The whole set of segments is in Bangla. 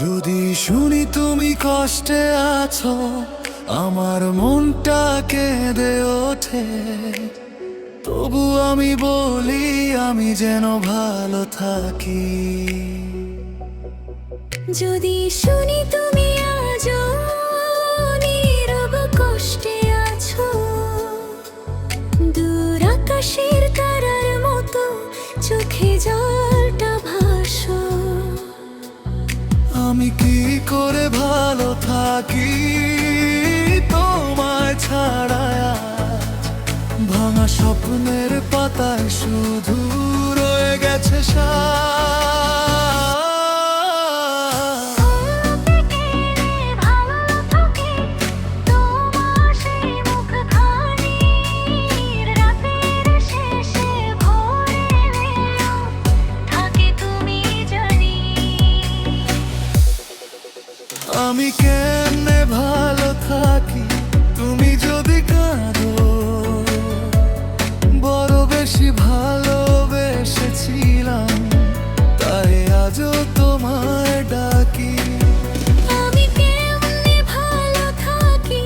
যদি শুনি তুমি কষ্টে আছো, আমার মনটা কেঁদে ওঠে। তবু আমি বলি আমি যেন ভালো থাকি। যদি শুনি তুমি আজও নীরব কষ্টে আছো, দূর আকাশের তারার মতো চোখে জলটা ভাসো। আমি কি করে ভালো থাকি তোমায় ছাড়া? ভাঙা স্বপ্নের পাতায় শুধু রয়ে গেছে আমি কেমনে ভালো থাকি তুমি যদি কাঁদো? বড় বেশি ভালোবেসেছিলাম, তাই আজও তোমায় ডাকি। আমি কেমনে ভালো থাকি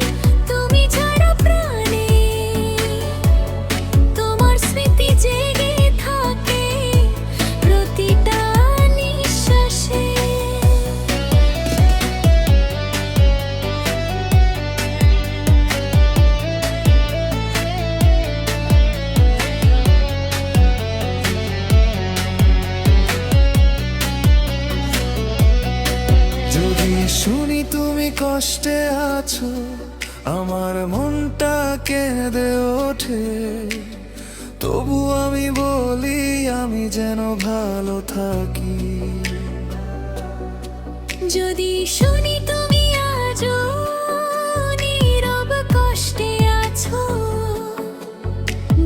তুমি ছাড়া প্রাণে, তোমার স্মৃতি জেগে থাকে প্রতিটা নিঃশ্বাসে। যদি শুনি তুমি কষ্টে আছো, আমার মনটা কেঁদে ওঠে। তবু আমি বলি আমি যেন ভালো থাকি। যদি শুনি তুমি আজও নীরব কষ্টে আছো,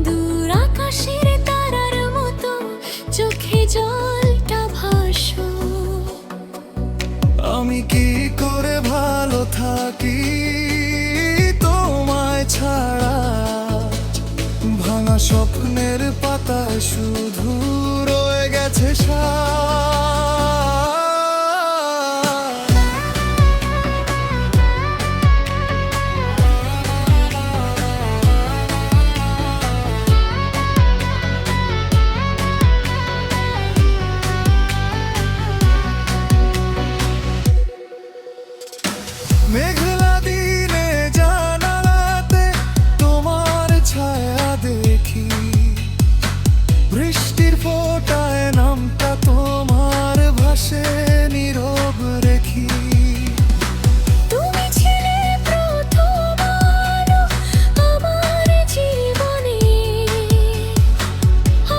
দূর আকাশের তারার মতো চোখে জলটা ভাসো। আমি কি করে ভালো থাকি তোমায় ছাড়া? ভাঙা স্বপ্নের পাতায় শুধু রয়ে গেছে মেঘলা দিনে জানালাতে তোমার ছায়া দেখি। বৃষ্টির ফোঁটায় নামটা তোমার ভাসে নীরব রেখি। তুমি ছিলে প্রথম আলো আমার জীবনে,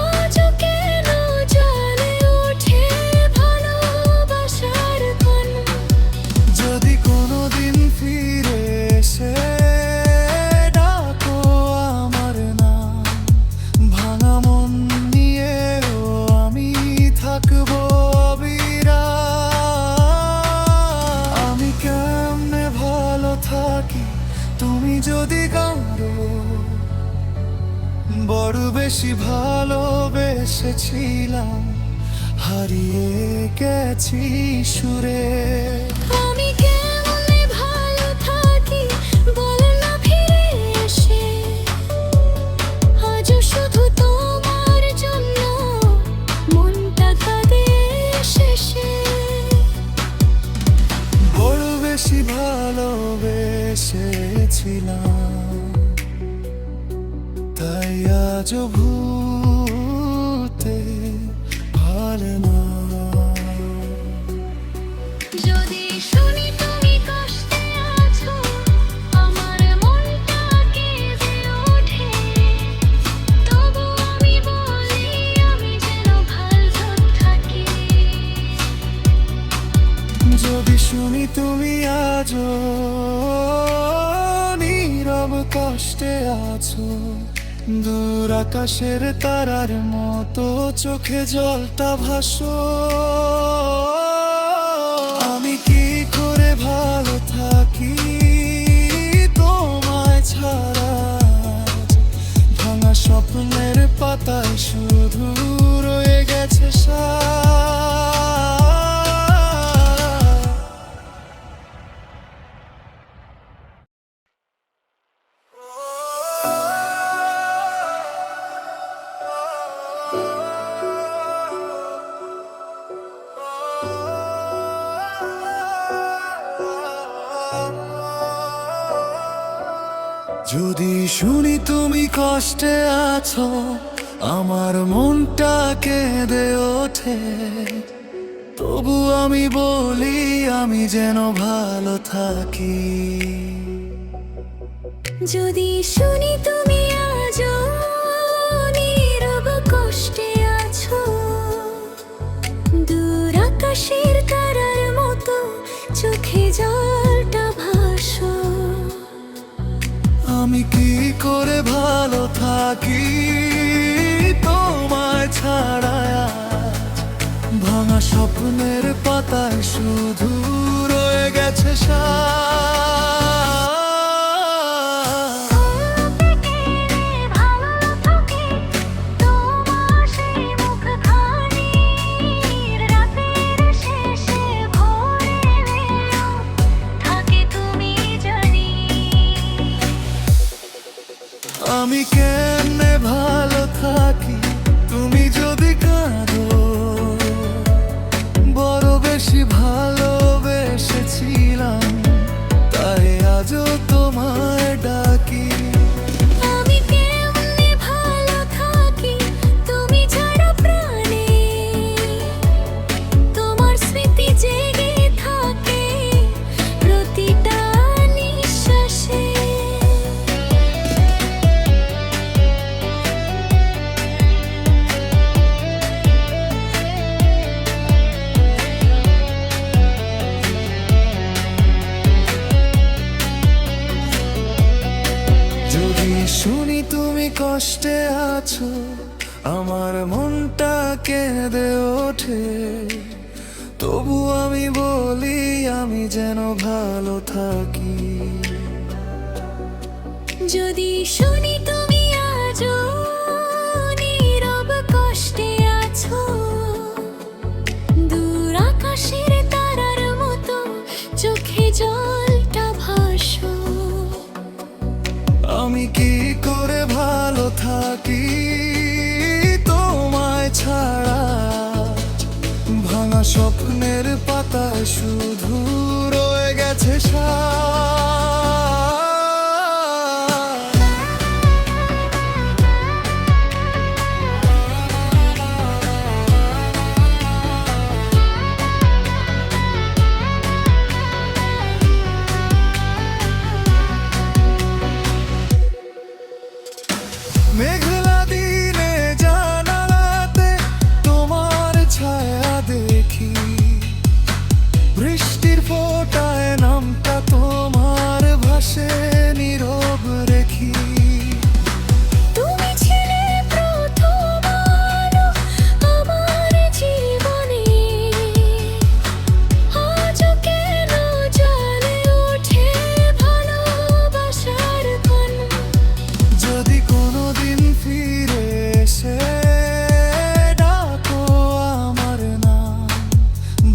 আজও কেন জ্বলে ওঠে ভালোবাসার কোন? যদি কোনোদিন ফিরে এসে ডাকো আমার নাম, ভাঙা মন নিয়েও আমি থাকবো অবিরাম। আমি কেমনে ভালো থাকি তুমি যদি কাঁদো? বড় বেশি ভালোবেসেছিলাম, হারিয়ে গেছি সুরে। আমি কেমনে ভালো থাকি বলো না ফিরে এসে, আজও শুধু তোমার জন্য মনটা কাঁদে শেষে। বড় বেশি ভালোবেসেছিলাম, তাই আজও ভুলতে পারে না। যদি শুনি তুমি কষ্টে আছো, আমার মনটা কেঁদে ওঠে। তবু আমি বলি আমি যেন ভালো থাকি। যদি শুনি তুমি আজও নীরব কষ্টে আছো, দূর আকাশের তারার মতো চোখে জলটা ভাসো। আমি কি করে ভালো থাকি তোমায় ছাড়া? ভাঙা স্বপ্নের পাতায় শুধু রয়ে গেছে যদি শুনি তুমি কষ্টে আছো, আমার মনটা কেঁদে ওঠে। তবু আমি বলি আমি যেন ভালো থাকি। যদি শুনি তুমি আজও নীরব কষ্টে আছো, দূর আকাশের তারার মতো চোখে জলটা ভাসো। আমি কি করে ভালো থাকি তোমায় ছাড়া আজ? ভাঙা স্বপ্নের পাতায় শুধু রয়ে গেছে ভালো থাকে তোমার সেই মুখখানি, রাতের শেষে ভোরে এলেও থাকে তুমি জানি। আমি কেমনে ভালো থাকি তুমি যদি কাঁদো? বড় বেশি ভালোবেসেছিলাম, তাই আজও তোমায় ডাকি। আমি কেমনে ভালো থাকি তুমি ছাড়া প্রাণে, তোমার স্মৃতি জেগে থাকে প্রতিটা নিঃশ্বাসে। যদি শুনি তুমি কষ্টে আছো, আমার মনটা কেঁদে ওঠে। তবু আমি বলি আমি যেন ভালো থাকি। যদি শুনি তুমি আজও নীরব কষ্টে আছো, দূর আকাশের তারার মতো চোখে জলটা ভাসো। আমি কি করে ভালো থাকি তোমায় ছাড়া? ভাঙা স্বপ্নের পাতায় শুধু রয়ে গেছে মেঘলা দিনে জানালাতে তোমার ছায়া দেখি। বৃষ্টির ফোঁটায় নামটা তোমার ভাসে নীরব রেখি। তুমি ছিলে প্রথম আলো আমার জীবনে, আজও কেন জ্বলে ওঠে ভালোবাসার কোন? যদি কোনোদিন ফিরে এসে ডাকো আমার নাম,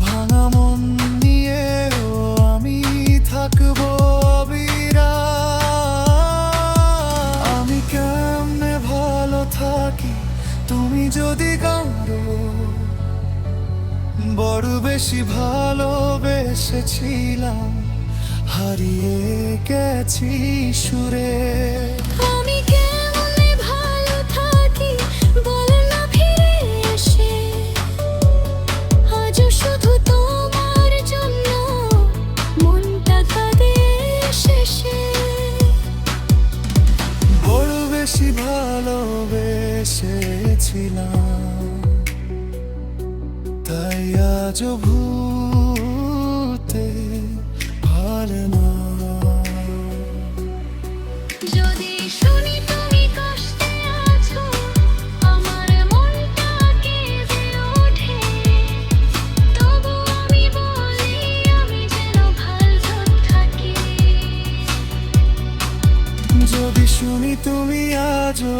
ভাঙা মন নিয়েও আমি থাকবো অবিরাম। আমি কেমনে ভালো থাকি তুমি যদি কাঁদো? বড় বেশি ভালোবেসেছিলাম, হারিয়ে গেছি সুরে। আমি কেমনে ভালো থাকি বল না ফিরে এসে, আজও শুধু তোমার জন্য মনটা কাঁদে শেষে। বড় বেশি ভালোবেসেছিলাম, তাই আজও ভুলতে পারে না। যদি শুনি তুমি কষ্টে আছো, আমার মনটা কেঁদে ওঠে। তবু আমি বলি আমি যেন ভালো থাকি। যদি শুনি তুমি আজও